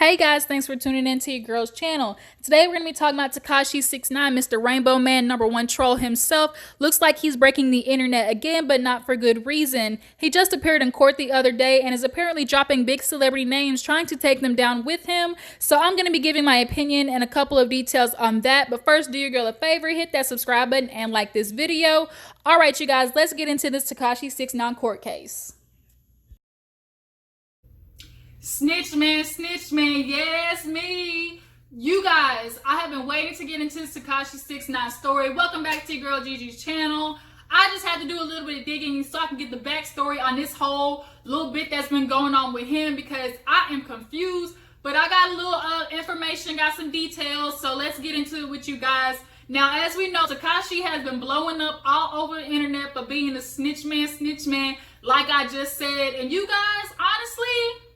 Hey guys, thanks for tuning in to your girl's channel. Today we're going to be talking about Tekashi69, Mr. Rainbow Man, #1 troll himself. Looks like he's breaking the internet again, but not for good reason. He just appeared in court the other day and is apparently dropping big celebrity names, trying to take them down with him. So I'm going to be giving my opinion and a couple of details on that. But first, do your girl a favor, hit that subscribe button and like this video. Alright you guys, let's get into this Tekashi69 court case. Snitch man, yes, me. You guys, I have been waiting to get into this Tekashi69 story. Welcome back to your girl Gigi's channel. I just had to do a little bit of digging so I can get the backstory on this whole little bit that's been going on with him because I am confused. But I got a little information, got some details, so let's get into it with you guys. Now, as we know, Tekashi has been blowing up all over the internet for being a snitch man, like I just said. And you guys, honestly,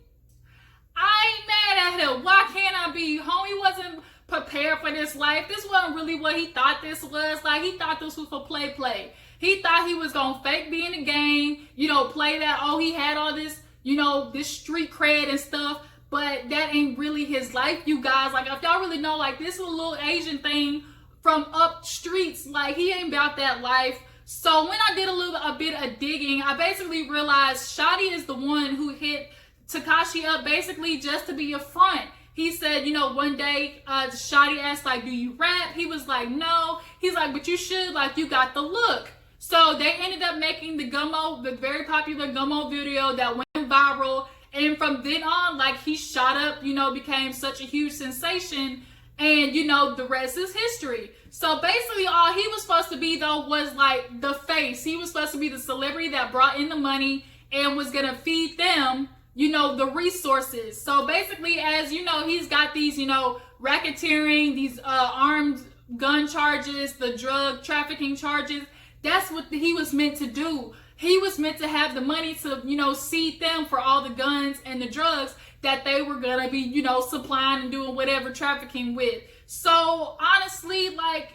I ain't mad at him. Why can't I be? Homie wasn't prepared for this life. This wasn't really what he thought this was. Like, he thought this was for play. He thought he was gonna fake being a gang, play that, oh, he had all this, this street cred and stuff. But that ain't really his life, you guys. Like, if y'all really know, like, this is a little Asian thing from up streets. Like, he ain't about that life. So when I did a bit of digging, I basically realized Shadi is the one who hit Tekashi up basically just to be a front. He said, one day Shadi asked, like, do you rap? He was like, no. He's like, but you should, like, you got the look. So they ended up making the very popular Gummo video that went viral. And from then on, like, he shot up, became such a huge sensation. And, the rest is history. So basically all he was supposed to be, though, was like the face. He was supposed to be the celebrity that brought in the money and was going to feed them the resources. So basically, as he's got these, racketeering, these armed gun charges, the drug trafficking charges. That's what he was meant to do. He was meant to have the money to, seed them for all the guns and the drugs that they were gonna be, supplying and doing whatever trafficking with. So honestly, like,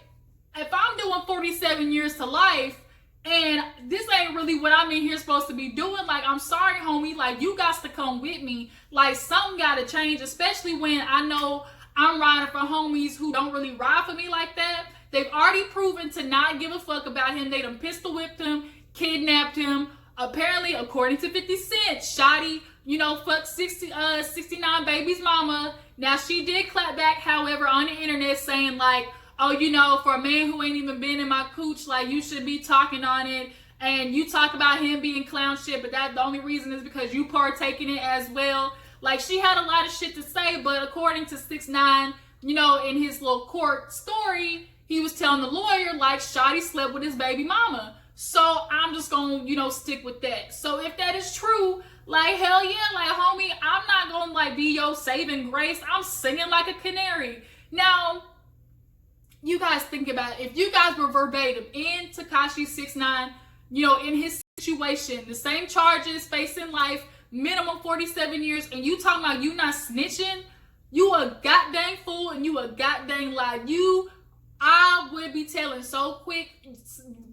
if I'm doing 47 years to life, and this ain't really what I'm in here supposed to be doing, like, I'm sorry, homie, like, you got to come with me. Like, something got to change, especially when I know I'm riding for homies who don't really ride for me like that. They've already proven to not give a fuck about him. They done pistol whipped him, kidnapped him. Apparently, according to 50 Cent, Shadi, fucked 69 baby's mama. Now, she did clap back, however, on the internet saying, like, oh, for a man who ain't even been in my cooch, like, you should be talking on it. And you talk about him being clown shit, but the only reason is because you partake in it as well. Like, she had a lot of shit to say, but according to 6ix9ine, in his little court story, he was telling the lawyer, like, Shadi slept with his baby mama. So I'm just gonna, stick with that. So if that is true, like, hell yeah, like, homie, I'm not gonna, like, be your saving grace. I'm singing like a canary. Now, you guys think about it. If you guys were verbatim in Tekashi69, in his situation, the same charges, facing life, minimum 47 years, and you talking about you not snitching, you a goddamn fool and you a goddamn lie. I would be telling so quick,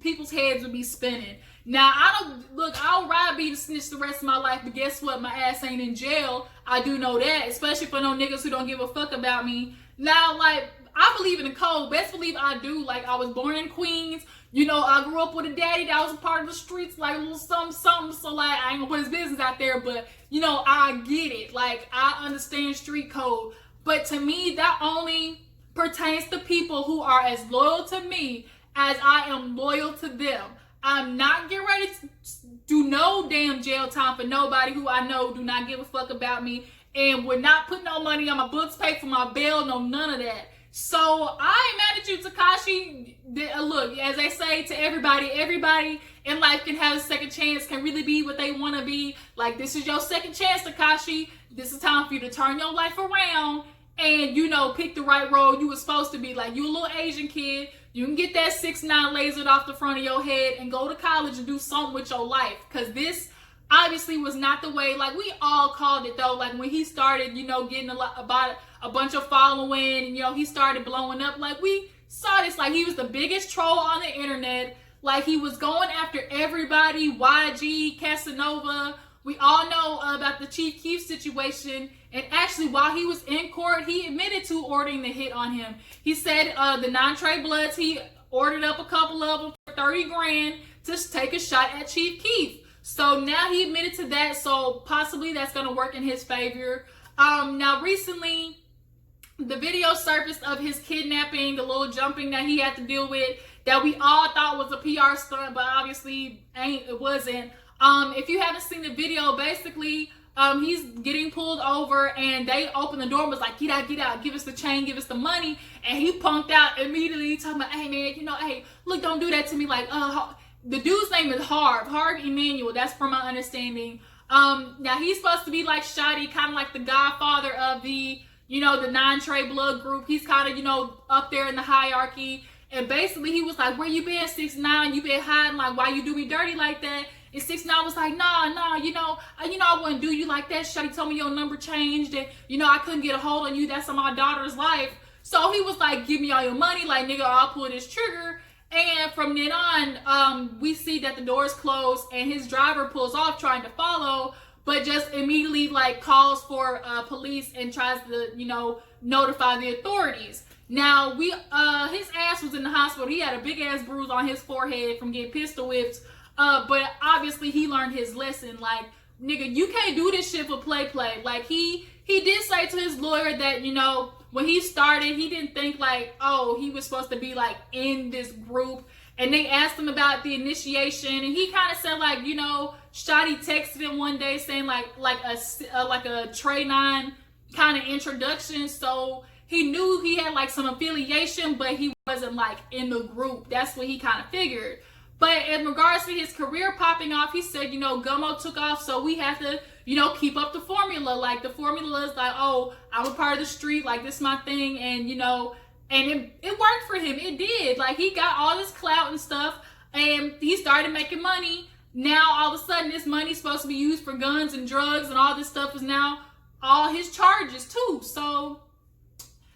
people's heads would be spinning. Now, I'll ride be the snitch the rest of my life, but guess what? My ass ain't in jail. I do know that, especially for no niggas who don't give a fuck about me. Now, like, I believe in the code. Best believe I do. Like, I was born in Queens. I grew up with a daddy that was a part of the streets, like, a little something. So, like, I ain't gonna put his business out there, but, I get it. Like, I understand street code. But to me, that only pertains to people who are as loyal to me as I am loyal to them. I'm not getting ready to do no damn jail time for nobody who I know do not give a fuck about me and would not put no money on my books, pay for my bail, no none of that. So I ain't mad at you, Tekashi. Look, as they say to everybody in life can have a second chance, can really be what they want to be. Like, this is your second chance, Tekashi. This is time for you to turn your life around and, pick the right road you were supposed to be. Like, you a little Asian kid. You can get that 6ix9ine lasered off the front of your head and go to college and do something with your life. Because this obviously was not the way. Like, we all called it, though. Like, when he started, getting about a bunch of following, and, he started blowing up. Like, we saw this. Like, he was the biggest troll on the internet. Like, he was going after everybody. YG, Casanova, We all know about the Chief Keef situation, and actually while he was in court, he admitted to ordering the hit on him. He said the 9 Trey Bloods, he ordered up a couple of them for 30 grand to take a shot at Chief Keef. So now he admitted to that, so possibly that's going to work in his favor. Now recently, the video surfaced of his kidnapping, the little jumping that he had to deal with, that we all thought was a PR stunt, but obviously it wasn't. If you haven't seen the video, basically, he's getting pulled over and they opened the door and was like, get out, give us the chain, give us the money. And he punked out immediately talking about, hey man, hey, look, don't do that to me. Like, the dude's name is Harv Emmanuel. That's from my understanding. Now he's supposed to be like Shadi, kind of like the godfather of the, the 9 Trey Blood group. He's kind of, up there in the hierarchy. And basically he was like, where you been, 6ix9ine? You been hiding? Like, why you do me dirty like that? And 6ix9ine was like, nah, I wouldn't do you like that. Shawty told me your number changed, and I couldn't get a hold on you. That's on my daughter's life. So he was like, give me all your money, like, nigga, I'll pull this trigger. And from then on, we see that the door's closed and his driver pulls off trying to follow, but just immediately like calls for police and tries to, notify the authorities. Now his ass was in the hospital. He had a big ass bruise on his forehead from getting pistol whipped. But obviously he learned his lesson. Like, nigga, you can't do this shit for play. Like, he did say to his lawyer that, when he started, he didn't think like, oh, he was supposed to be like in this group. And they asked him about the initiation, and he kind of said like, Shadi texted him one day saying like a Trey 9 kind of introduction. So he knew he had like some affiliation, but he wasn't like in the group. That's what he kind of figured. But in regards to his career popping off, he said, Gummo took off, so we have to, keep up the formula. Like, the formula is like, oh, I'm a part of the street, like, this is my thing, and, and it worked for him. It did. Like, he got all this clout and stuff, and he started making money. Now, all of a sudden, this money's supposed to be used for guns and drugs, and all this stuff is now all his charges, too. So,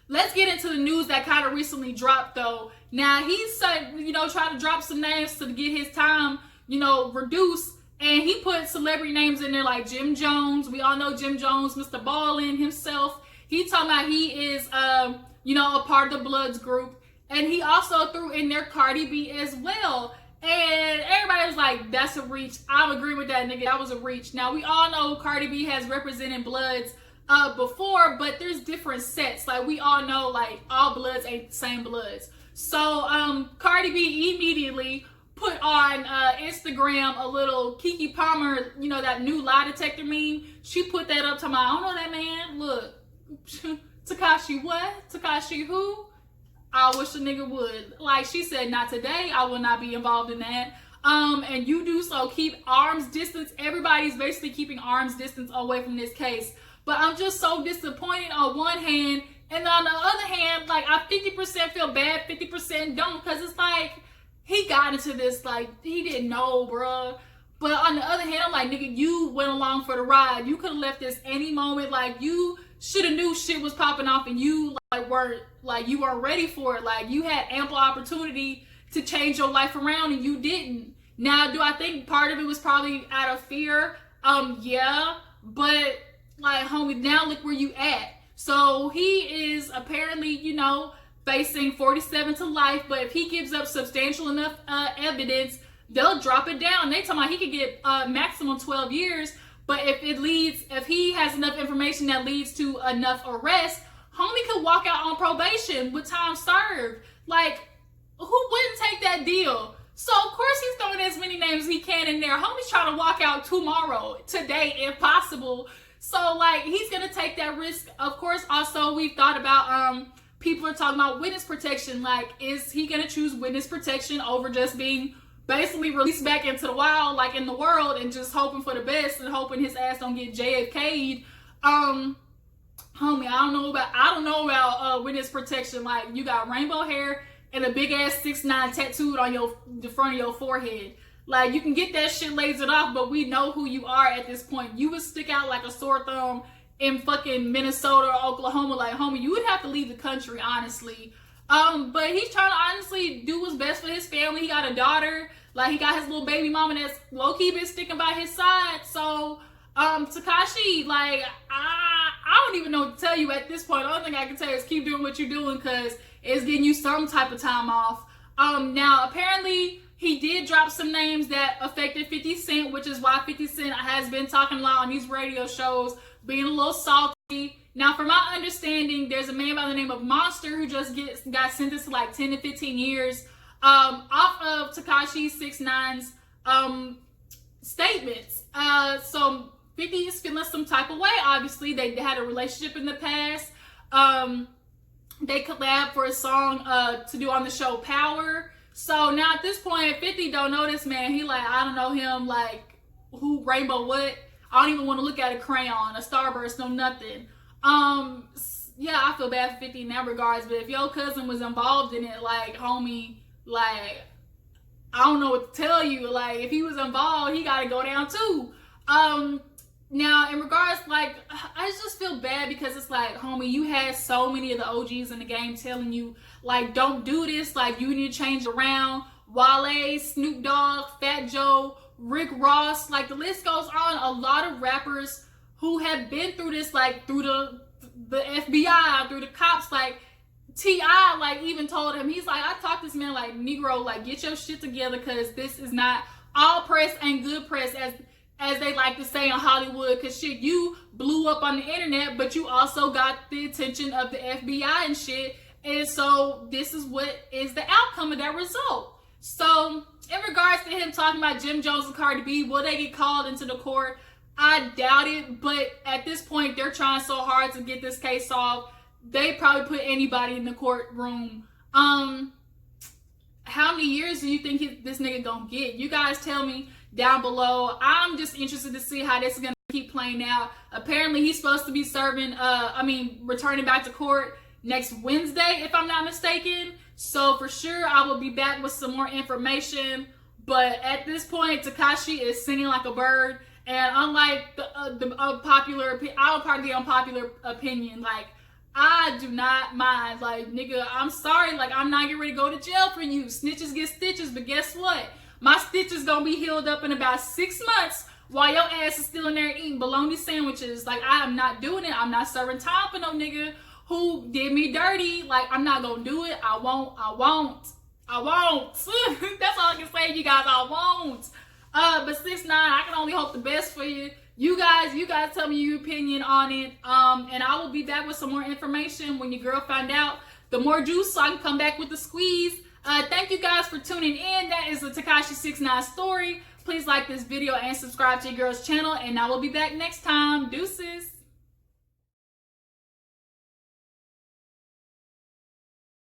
let's get into the news that kind of recently dropped, though. Now, he's, trying to drop some names to get his time, reduced. And he put celebrity names in there like Jim Jones. We all know Jim Jones, Mr. Ballin himself. He talking about he is, a part of the Bloods group. And he also threw in there Cardi B as well. And everybody was like, that's a reach. I'm agreeing with that, nigga. That was a reach. Now, we all know Cardi B has represented Bloods before, but there's different sets. Like, we all know, like, all Bloods ain't the same Bloods. So, Cardi B immediately put on Instagram a little Kiki Palmer, that new lie detector meme. She put that up to my, I don't know that man. Look, Tekashi what? Tekashi who? I wish a nigga would. Like, she said, not today. I will not be involved in that. And you do so. Keep arm's distance. Everybody's basically keeping arm's distance away from this case. But I'm just so disappointed on one hand. And on the other hand, like, I 50% feel bad, 50% don't. Because it's like, he got into this, like, he didn't know, bruh. But on the other hand, I'm like, nigga, you went along for the ride. You could have left this any moment. Like, you should have knew shit was popping off and you, like, you weren't ready for it. Like, you had ample opportunity to change your life around and you didn't. Now, do I think part of it was probably out of fear? Yeah. But, like, homie, now look where you at. So, he is apparently, facing 47 to life, but if he gives up substantial enough evidence, they'll drop it down. They talking about he could get maximum 12 years, but if he has enough information that leads to enough arrest, homie could walk out on probation with time served. Like, who wouldn't take that deal? So, of course, he's throwing as many names as he can in there. Homie's trying to walk out tomorrow, today, if possible. So, like, he's going to take that risk. Of course, also, we've thought about, people are talking about witness protection. Like, is he going to choose witness protection over just being basically released back into the wild, like in the world, and just hoping for the best and hoping his ass don't get JFK'd? Homie, I don't know about witness protection. Like, you got rainbow hair and a big ass 6ix9ine tattooed on the front of your forehead. Like, you can get that shit lasered off, but we know who you are at this point. You would stick out like a sore thumb in fucking Minnesota or Oklahoma. Like, homie, you would have to leave the country, honestly. But he's trying to honestly do what's best for his family. He got a daughter. Like, he got his little baby mama that's low-key been sticking by his side. So, Tekashi, like, I don't even know what to tell you at this point. The only thing I can tell you is keep doing what you're doing, because it's getting you some type of time off. Now, apparently, he did drop some names that affected 50 Cent, which is why 50 Cent has been talking a lot on these radio shows, being a little salty. Now, from my understanding, there's a man by the name of Monster who just got sentenced to like 10 to 15 years off of Tekashi69's statements. So 50 is feeling some type of way. Obviously, they had a relationship in the past. They collabed for a song to do on the show Power. So now at this point, 50 don't know this man. He like, I don't know him, like, who, Rainbow what? I don't even want to look at a crayon, a starburst, no nothing. Yeah, I feel bad for 50 in that regards, but if your cousin was involved in it, like, homie, like, I don't know what to tell you. Like, if he was involved, he gotta go down too. Now, in regards, like, I just feel bad because it's like, homie, you had so many of the OGs in the game telling you, like, don't do this, like, you need to change around. Wale, Snoop Dogg, Fat Joe, Rick Ross, like, the list goes on. A lot of rappers who have been through this, like, through the FBI, through the cops, like, T.I., like, even told him, he's like, I talked to this man, like, Negro, like, get your shit together, because this is not all press and good press, as they like to say in Hollywood, because shit, you blew up on the internet, but you also got the attention of the FBI and shit, and so this is what is the outcome of that result. So, in regards to him talking about Jim Jones and Cardi B, will they get called into the court? I doubt it, but at this point, they're trying so hard to get this case solved, they probably put anybody in the courtroom. How many years do you think this nigga gonna get? You guys tell me down below. I'm just interested to see how this is gonna keep playing out. Apparently, he's supposed to be returning back to court next Wednesday, if I'm not mistaken. So for sure, I will be back with some more information. But at this point, Tekashi is singing like a bird. And unlike the unpopular opinion, like, I do not mind. Like, nigga, I'm sorry. Like, I'm not getting ready to go to jail for you. Snitches get stitches, but guess what? My stitches gonna be healed up in about 6 months while your ass is still in there eating bologna sandwiches. Like, I am not doing it. I'm not serving time for no nigga who did me dirty. Like, I'm not gonna do it. I won't. That's all I can say, you guys. I won't. But 6ix9ine, I can only hope the best for you. You guys tell me your opinion on it. And I will be back with some more information when your girl find out the more juice, so I can come back with the squeeze. Thank you guys for tuning in. That is the Tekashi69 story. Please like this video and subscribe to your girl's channel, and I will be back next time. Deuces.